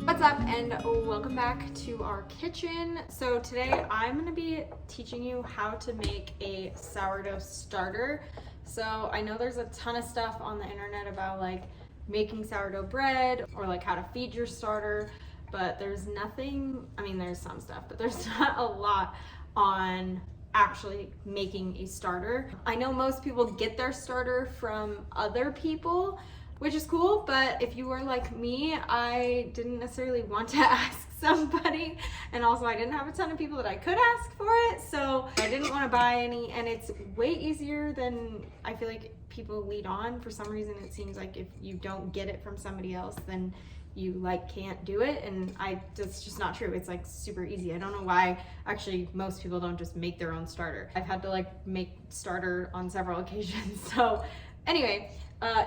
What's up and welcome back to our kitchen. So today I'm going to be teaching you how to make a sourdough starter. So I know there's a ton of stuff on the internet about like making sourdough bread or like how to feed your starter, but there's nothing, I mean there's some stuff, but there's not a lot on actually making a starter. I know most people get their starter from other people, which is cool, but if you were like me, I didn't necessarily want to ask somebody, and also I didn't have a ton of people that I could ask for it, so I didn't want to buy any, and it's way easier than I feel like people lead on. For some reason it seems like if you don't get it from somebody else, then you like can't do it, and that's just not true. It's like super easy. I don't know why actually most people don't just make their own starter. I've had to like make starter on several occasions. So anyway,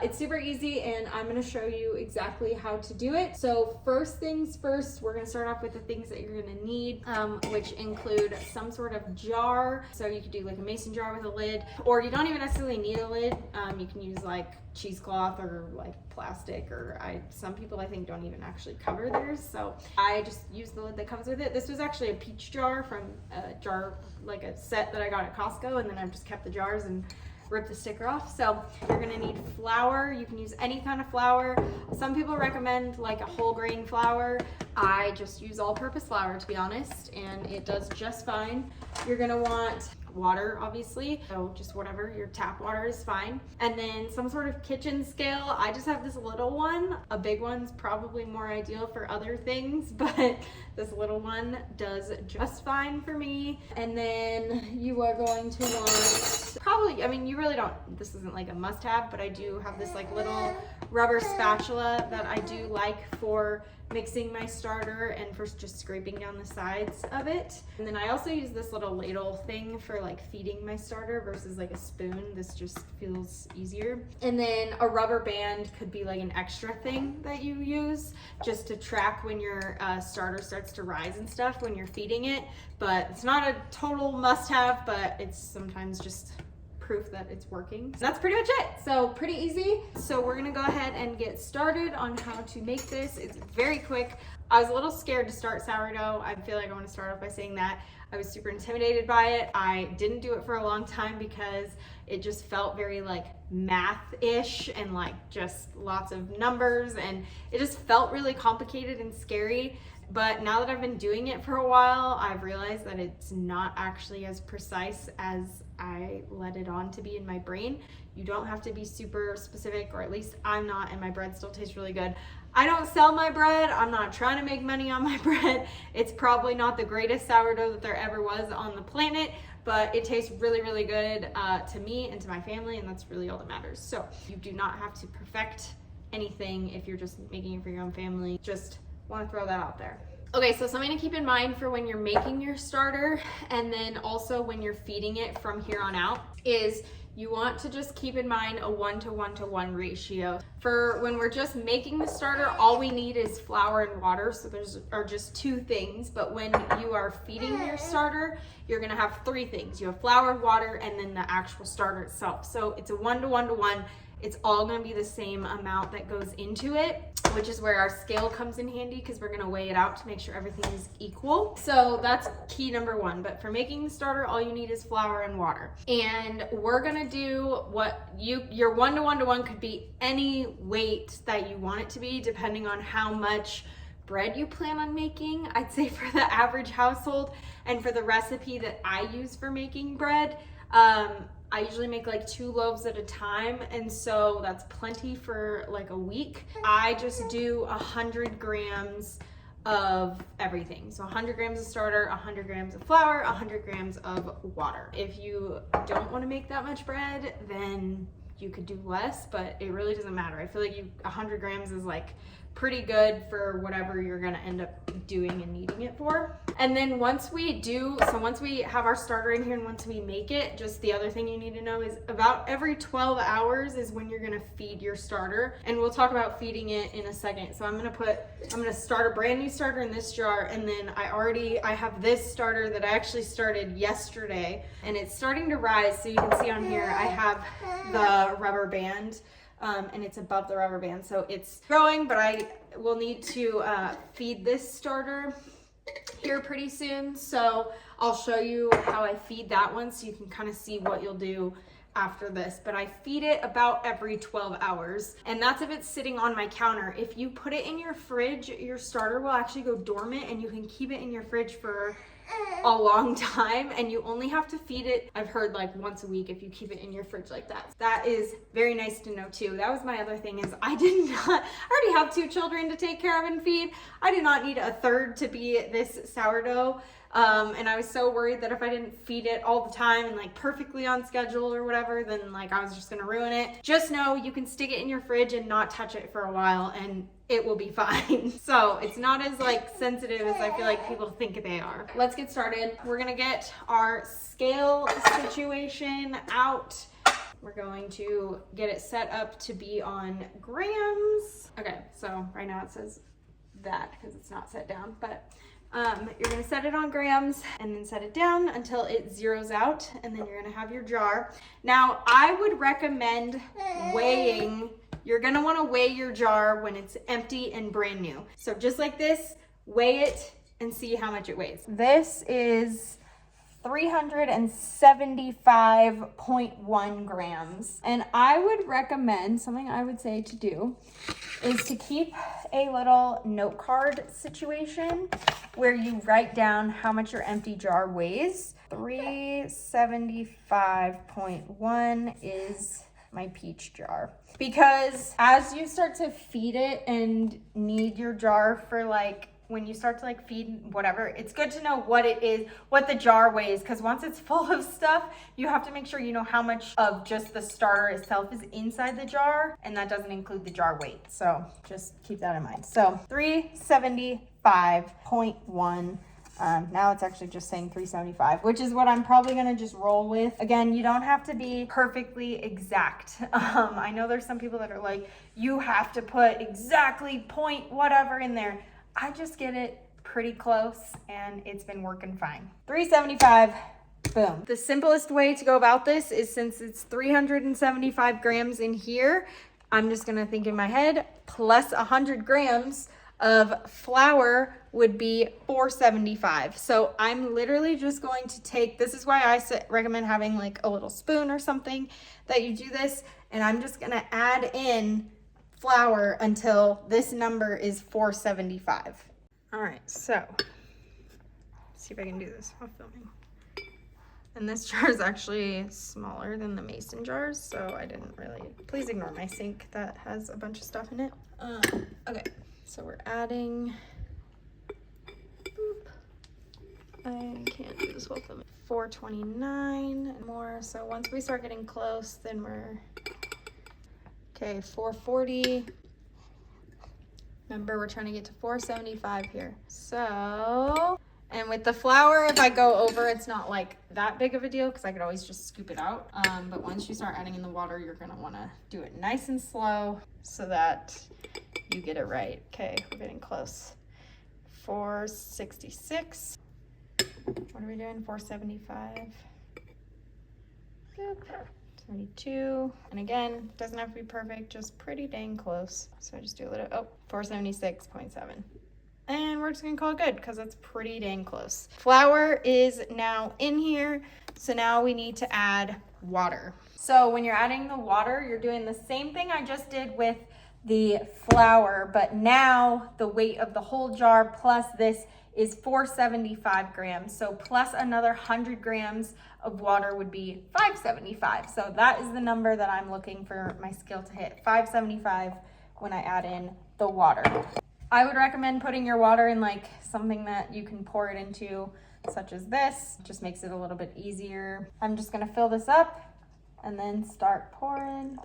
it's super easy and I'm gonna show you exactly how to do it. So first things first, we're gonna start off with the things that you're gonna need, which include some sort of jar. So you could do like a mason jar with a lid, or you don't even necessarily need a lid. You can use like cheesecloth or like plastic, or some people I think don't even actually cover theirs. So I just use the lid that comes with it. This was actually a peach jar from a jar, like a set that I got at Costco, and then I've just kept the jars and rip the sticker off. So you're gonna need flour. You can use any kind of flour. Some people recommend like a whole grain flour. I just use all-purpose flour, to be honest, and it does just fine. You're gonna want water, obviously, so just whatever, your tap water is fine. And then some sort of kitchen scale. I just have this little one. A big one's probably more ideal for other things, but this little one does just fine for me. And then you are going to want probably, I mean, you really don't, this isn't like a must-have, but I do have this like little rubber spatula that I do like for mixing my starter and for just scraping down the sides of it. And then I also use this little ladle thing for like feeding my starter versus like a spoon. This just feels easier. And then a rubber band could be like an extra thing that you use just to track when your starter starts to rise and stuff when you're feeding it. But it's not a total must-have, but it's sometimes just proof that it's working. So that's pretty much it. So pretty easy. So we're gonna go ahead and get started on how to make this. It's very quick. I was a little scared to start sourdough. I feel like I want to start off by saying that. I was super intimidated by it. I didn't do it for a long time because it just felt very like math-ish and like just lots of numbers, and it just felt really complicated and scary. But now that I've been doing it for a while, I've realized that it's not actually as precise as I let it on to be in my brain. You don't have to be super specific, or at least I'm not, and my bread still tastes really good. I don't sell my bread. I'm not trying to make money on my bread. It's probably not the greatest sourdough that there ever was on the planet, but it tastes really, really good to me and to my family, and that's really all that matters. So you do not have to perfect anything if you're just making it for your own family. Just want to throw that out there. Okay, so something to keep in mind for when you're making your starter, and then also when you're feeding it from here on out, is you want to just keep in mind a 1-to-1-to-1 ratio. For when we're just making the starter, all we need is flour and water, so those are just two things. But when you are feeding your starter, you're gonna have three things. You have flour, water, and then the actual starter itself. So it's a 1-to-1-to-1. It's all gonna be the same amount that goes into it, which is where our scale comes in handy, because we're gonna weigh it out to make sure everything is equal. So that's key number one. But for making the starter, all you need is flour and water. And we're gonna do what your 1-to-1-to-1 could be any weight that you want it to be, depending on how much bread you plan on making. I'd say for the average household and for the recipe that I use for making bread, I usually make like 2 loaves at a time, and so that's plenty for like a week. I just do 100 grams of everything. So 100 grams of starter, 100 grams of flour, 100 grams of water. If you don't want to make that much bread, then you could do less, but it really doesn't matter. I feel like 100 grams is like pretty good for whatever you're gonna end up doing and needing it for. And then once we have our starter in here and once we make it, just the other thing you need to know is about every 12 hours is when you're gonna feed your starter. And we'll talk about feeding it in a second. So I'm gonna start a brand new starter in this jar, and then I have this starter that I actually started yesterday, and it's starting to rise. So you can see on here, I have the rubber band and it's above the rubber band. So it's growing, but I will need to feed this starter here pretty soon. So I'll show you how I feed that one so you can kind of see what you'll do after this. But I feed it about every 12 hours, and that's if it's sitting on my counter. If you put it in your fridge, your starter will actually go dormant, and you can keep it in your fridge for a long time, and you only have to feed it, I've heard, like once a week if you keep it in your fridge like that. That is very nice to know too. That was my other thing, is I already have 2 children to take care of and feed. I did not need a third to be this sourdough. And I was so worried that if I didn't feed it all the time and like perfectly on schedule or whatever, then like I was just gonna ruin it. Just know you can stick it in your fridge and not touch it for a while and it will be fine. So it's not as like sensitive as I feel like people think they are. Let's get started. We're gonna get our scale situation out. We're going to get it set up to be on grams. Okay, so right now it says that because it's not set down, but you're gonna set it on grams and then set it down until it zeroes out, and then you're gonna have your jar. Now, I would recommend weighing. You're gonna wanna weigh your jar when it's empty and brand new. So just like this, weigh it and see how much it weighs. This is 375.1 grams. And I would recommend, something I would say to do is to keep a little note card situation where you write down how much your empty jar weighs. 375.1 is my peach jar. Because as you start to feed it and need your jar for like, when you start to like feed whatever, it's good to know what it is, what the jar weighs, because once it's full of stuff, you have to make sure you know how much of just the starter itself is inside the jar, and that doesn't include the jar weight. So just keep that in mind. So 375.1. Now it's actually just saying 375, which is what I'm probably gonna just roll with. Again, you don't have to be perfectly exact. I know there's some people that are like, you have to put exactly point whatever in there. I just get it pretty close and it's been working fine. 375, boom. The simplest way to go about this is, since it's 375 grams in here, I'm just gonna think in my head, plus 100 grams of flour would be 475. So I'm literally just going to take, this is why I recommend having like a little spoon or something that you do this, and I'm just gonna add in flour until this number is 475. All right, so let's see if I can do this while filming. And this jar is actually smaller than the mason jars, so I didn't really, please ignore my sink that has a bunch of stuff in it. Okay, so we're adding, I can't do this while filming. 429 and more, so once we start getting close, then we're, okay, 440. Remember, we're trying to get to 475 here. So, and with the flour, if I go over, it's not like that big of a deal because I could always just scoop it out. But once you start adding in the water, you're gonna wanna do it nice and slow so that you get it right. Okay, we're getting close. 466. What are we doing? 475. Boop. 72, and again, doesn't have to be perfect, just pretty dang close. So I just do a little, 476.7. And we're just gonna call it good because it's pretty dang close. Flour is now in here, so now we need to add water. So when you're adding the water, you're doing the same thing I just did with the flour, but now the weight of the whole jar plus this is 475 grams. So plus another 100 grams of water would be 575. So that is the number that I'm looking for my scale to hit, 575 when I add in the water. I would recommend putting your water in like something that you can pour it into, such as this. Just makes it a little bit easier. I'm just gonna fill this up and then start pouring.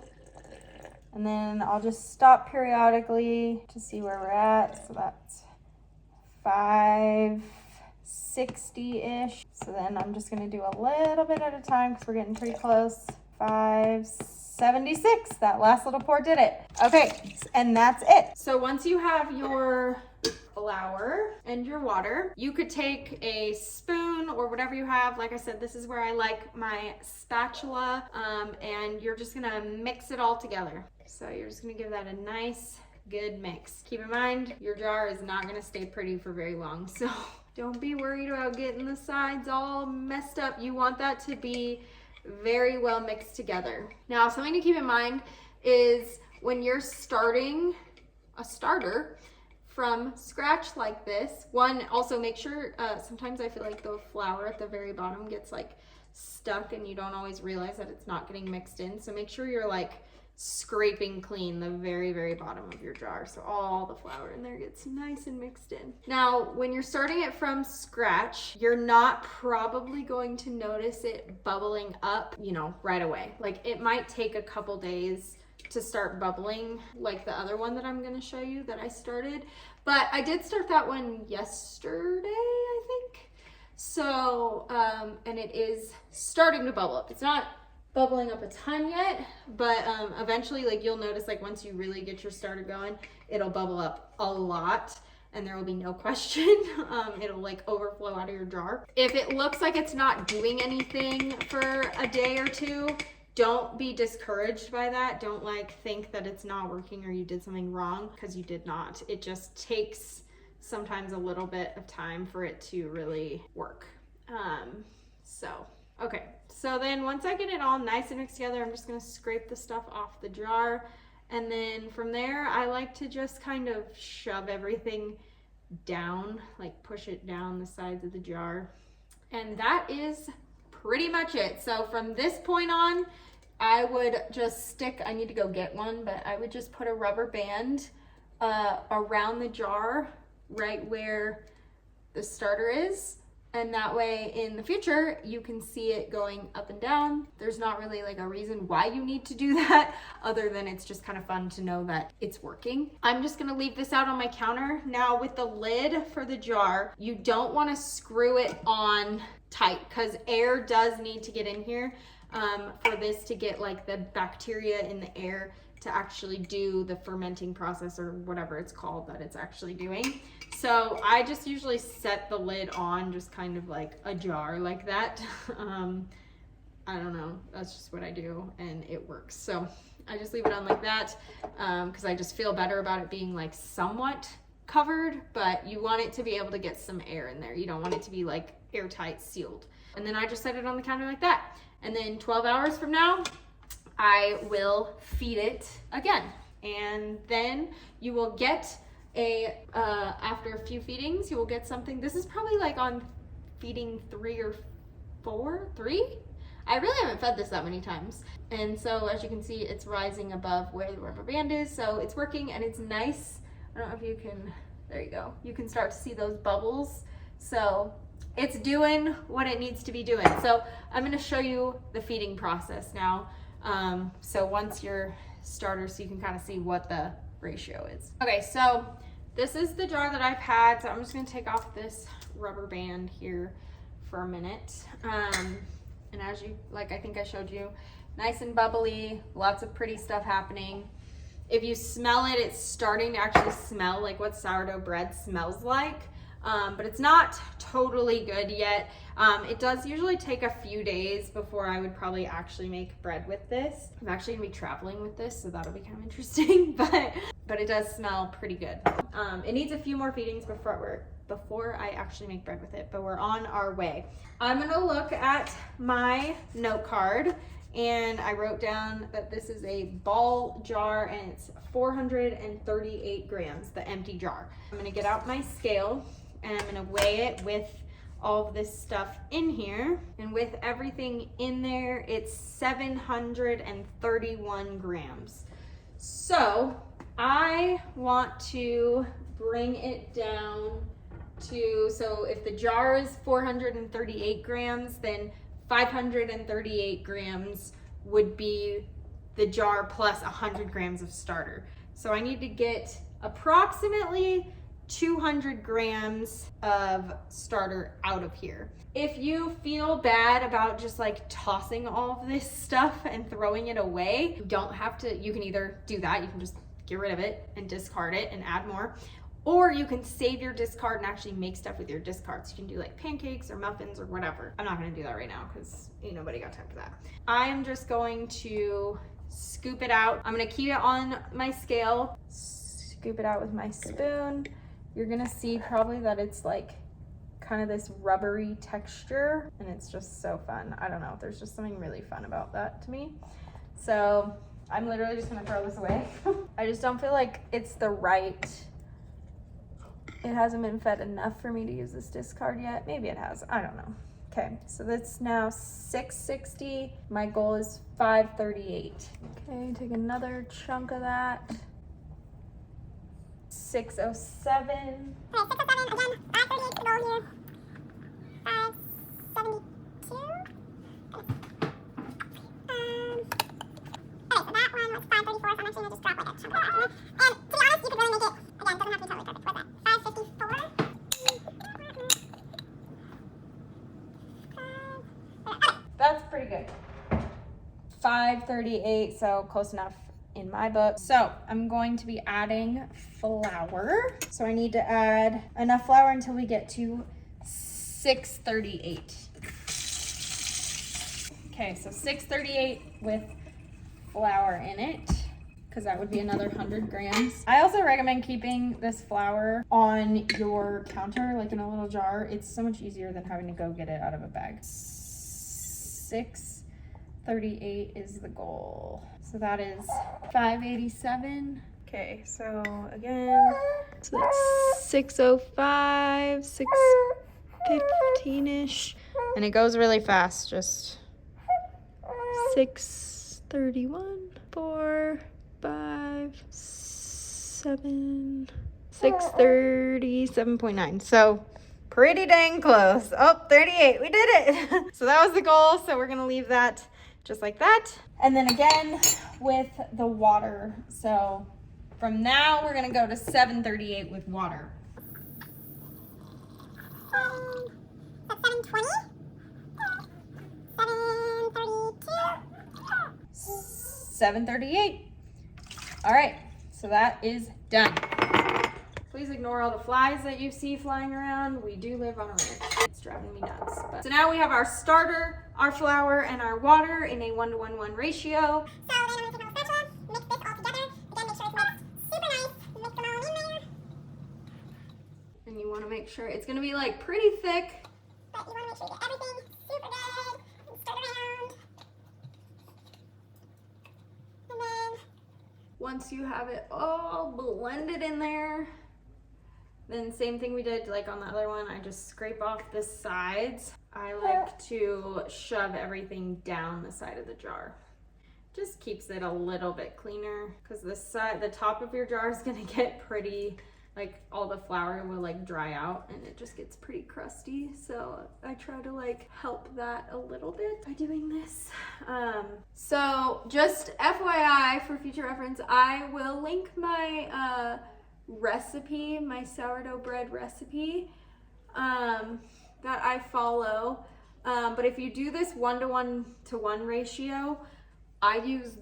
And then I'll just stop periodically to see where we're at. So that's 560-ish. So then I'm just gonna do a little bit at a time because we're getting pretty close. 576, that last little pour did it. Okay, and that's it. So once you have your flour and your water, you could take a spoon or whatever you have. Like I said, this is where I like my spatula, and you're just gonna mix it all together. So you're just gonna give that a nice, good mix. Keep in mind, your jar is not gonna stay pretty for very long, so don't be worried about getting the sides all messed up. You want that to be very well mixed together. Now, something to keep in mind is when you're starting a starter from scratch like this, one, also make sure, sometimes I feel like the flour at the very bottom gets like stuck and you don't always realize that it's not getting mixed in. So make sure you're like scraping clean the very, very bottom of your jar so all the flour in there gets nice and mixed in. Now, when you're starting it from scratch, you're not probably going to notice it bubbling up, you know, right away. Like it might take a couple days to start bubbling like the other one that I'm going to show you that I started. But I did start that one yesterday, I think. So, and it is starting to bubble up. It's not bubbling up a ton yet, but eventually, like you'll notice, like once you really get your starter going, it'll bubble up a lot and there will be no question. It'll like overflow out of your jar. If it looks like it's not doing anything for a day or two, don't be discouraged by that. Don't like think that it's not working or you did something wrong, because you did not. It just takes sometimes a little bit of time for it to really work. Okay, so then once I get it all nice and mixed together, I'm just gonna scrape the stuff off the jar. And then from there, I like to just kind of shove everything down, like push it down the sides of the jar. And that is pretty much it. So from this point on, I would just stick, I need to go get one, but I would just put a rubber band around the jar right where the starter is. And that way in the future, you can see it going up and down. There's not really like a reason why you need to do that other than it's just kind of fun to know that it's working. I'm just gonna leave this out on my counter. Now with the lid for the jar, you don't wanna screw it on tight because air does need to get in here for this to get like the bacteria in the air to actually do the fermenting process or whatever it's called that it's actually doing. So I just usually set the lid on just kind of like a jar like that. I don't know, that's just what I do and it works. So I just leave it on like that because I just feel better about it being like somewhat covered, but you want it to be able to get some air in there. You don't want it to be like airtight sealed. And then I just set it on the counter like that. And then 12 hours from now, I will feed it again. And then you will get after a few feedings, you will get something. This is probably like on feeding 3 or 4, 3. I really haven't fed this that many times. And so as you can see, it's rising above where the rubber band is. So it's working and it's nice. I don't know if you can, there you go. You can start to see those bubbles. So it's doing what it needs to be doing. So I'm gonna show you the feeding process now. So once your starter, so you can kind of see what the ratio is. Okay, so this is the jar that I've had. So I'm just gonna take off this rubber band here for a minute. And as you, like I think I showed you, nice and bubbly, lots of pretty stuff happening. If you smell it, it's starting to actually smell like what sourdough bread smells like. But it's not totally good yet. It does usually take a few days before I would probably actually make bread with this. I'm actually gonna be traveling with this, so that'll be kind of interesting, but it does smell pretty good. It needs a few more feedings before I actually make bread with it, but we're on our way. I'm gonna look at my note card, and I wrote down that this is a ball jar and it's 438 grams, the empty jar. I'm gonna get out my scale and I'm gonna weigh it with all of this stuff in here. And with everything in there, it's 731 grams. So I want to bring it down to, so if the jar is 438 grams, then 538 grams would be the jar plus 100 grams of starter. So I need to get approximately 200 grams of starter out of here. If you feel bad about just like tossing all of this stuff and throwing it away, you don't have to. You can either do that, you can just get rid of it and discard it and add more, or you can save your discard and actually make stuff with your discards. You can do like pancakes or muffins or whatever. I'm not gonna do that right now because ain't nobody got time for that. I am just going to scoop it out. I'm gonna keep it on my scale, scoop it out with my spoon. You're gonna see probably that it's like kind of this rubbery texture, and it's just so fun. I don't know, there's just something really fun about that to me. So I'm literally just gonna throw this away. I just don't feel like it's the right, it hasn't been fed enough for me to use this discard yet. Maybe it has, I don't know. Okay, so that's now 660. My goal is 538. Okay, take another chunk of that. 607. Okay, 607, again, 538 to go here. 572. Okay, so that one was 534, so I'm actually gonna just drop like a chunk of that in there. And to be honest, you could really make it, again, doesn't have to be totally perfect. What's that? 554? That's pretty good. 538, so close enough in my book. So I'm going to be adding flour. So I need to add enough flour until we get to 638. Okay, so 638 with flour in it, because that would be another 100 grams. I also recommend keeping this flour on your counter, like in a little jar. It's so much easier than having to go get it out of a bag. 638 is the goal. So that is 587. Okay, so again, so that's 605, 615-ish. And it goes really fast, just 631, 4, 5, 7, 637.9. So pretty dang close. Oh, 38, we did it. So that was the goal. So we're gonna leave that just like that. And then again with the water. So from now we're gonna go to 738 with water. 720? 732? 738. All right, so that is done. Please ignore all the flies that you see flying around. We do live on a ranch. It's driving me nuts. So now we have our starter, our flour, and our water in a 1-to-1 ratio. So then I'm going to take my spatula, mix this all together. Again, make sure it's mixed super nice. Mix them all in there. And you want to make sure it's going to be like pretty thick. But you want to make sure you get everything super good and stir it around. And then Once you have it all blended in there, then same thing we did like on the other one, I just scrape off the sides. I like to shove everything down the side of the jar. Just keeps it a little bit cleaner, because the top of your jar is gonna get pretty, like all the flour will like dry out and it just gets pretty crusty. So I try to like help that a little bit by doing this. So just FYI for future reference, I will link my recipe, my sourdough bread recipe that I follow. But if you do this 1-to-1 ratio, I use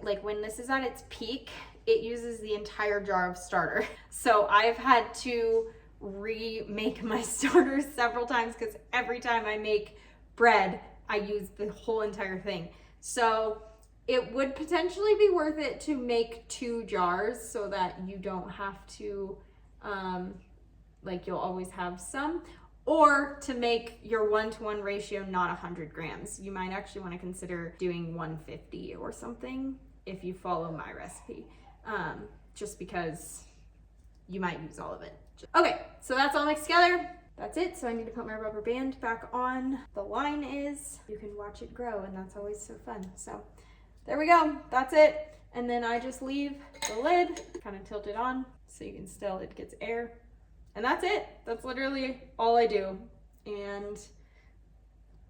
like when this is at its peak, it uses the entire jar of starter. So I've had to remake my starter several times, because every time I make bread, I use the whole entire thing. So it would potentially be worth it to make 2 jars so that you don't have to, like you'll always have some, or to make your 1-to-1 ratio not 100 grams. You might actually want to consider doing 150 or something if you follow my recipe, just because you might use all of it. Okay, so that's all mixed together. That's it. So I need to put my rubber band back on. The line is, you can watch it grow, and that's always so fun. So there we go, that's it. And then I just leave the lid kind of tilted on so you can still, it gets air. And that's it. That's literally all I do. And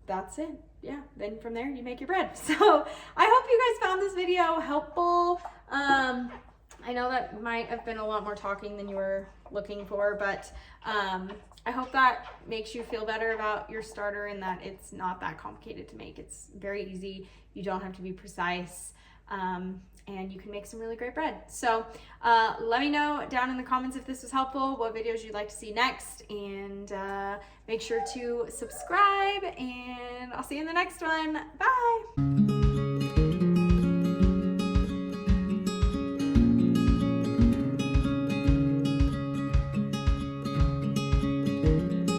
that's it. Yeah, then from there you make your bread. So I hope you guys found this video helpful. I know that might have been a lot more talking than you were looking for, but I hope that makes you feel better about your starter, and that it's not that complicated to make. It's very easy. You don't have to be precise. And you can make some really great bread. So let me know down in the comments if this was helpful, what videos you'd like to see next, and make sure to subscribe, and I'll see you in the next one. Bye.